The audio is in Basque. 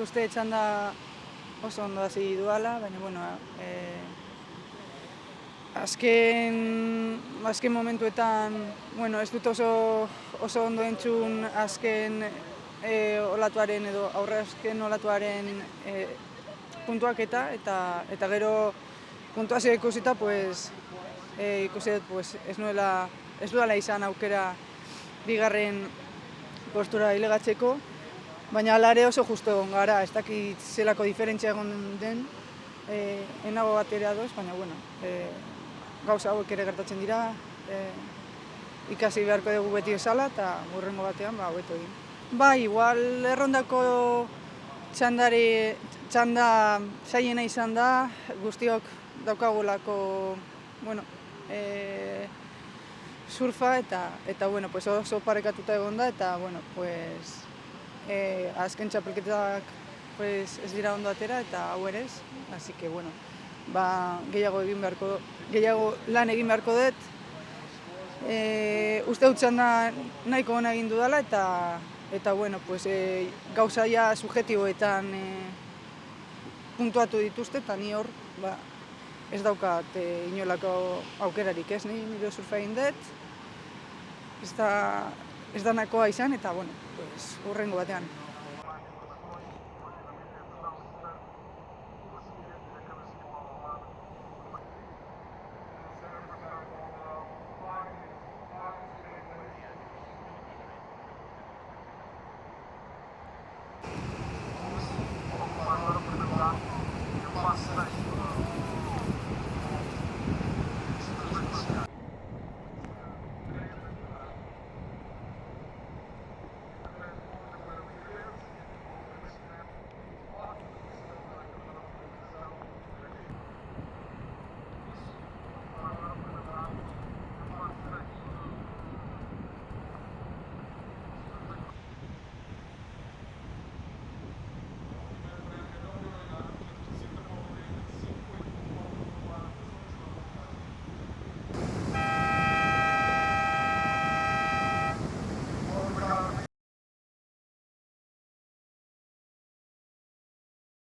uste txanda oso ondo hasi duala, baina, bueno, azken momentuetan, bueno, ez dut oso ondo entzun azken olatuaren edo aurrezken olatuaren puntuak eta gero puntuazioa ikusita, pues, ikusi dut, pues, ez duela izan aukera bigarren postura ilegatzeko, baina hala ere oso justu egon gara, ez dakit zelako diferentzia egon den, enago bat ere ados, baina, bueno, gauza hauek ere gertatzen dira, ikasi beharko dugu beti bezala eta hurrengo batean hobeto egin. Igual errondako txanda zailena izan da, guztiok daukagulako, bueno, surfa eta bueno, pues oso parekatuta egon da eta, bueno, pues azken txapelketak pues ez dira ondo atera eta hau ere ez, así que, bueno, gehiago lan egin beharko dut. Uste dut txanda nahiko ona egin dudala eta bueno, pues gauza ja subjektiboetan puntuatu dituzte eta ni hor ez daukat inolako aukerarik, ez, nire surfa egin dut, ez da nakoa izan eta, bueno, hurrengo batean.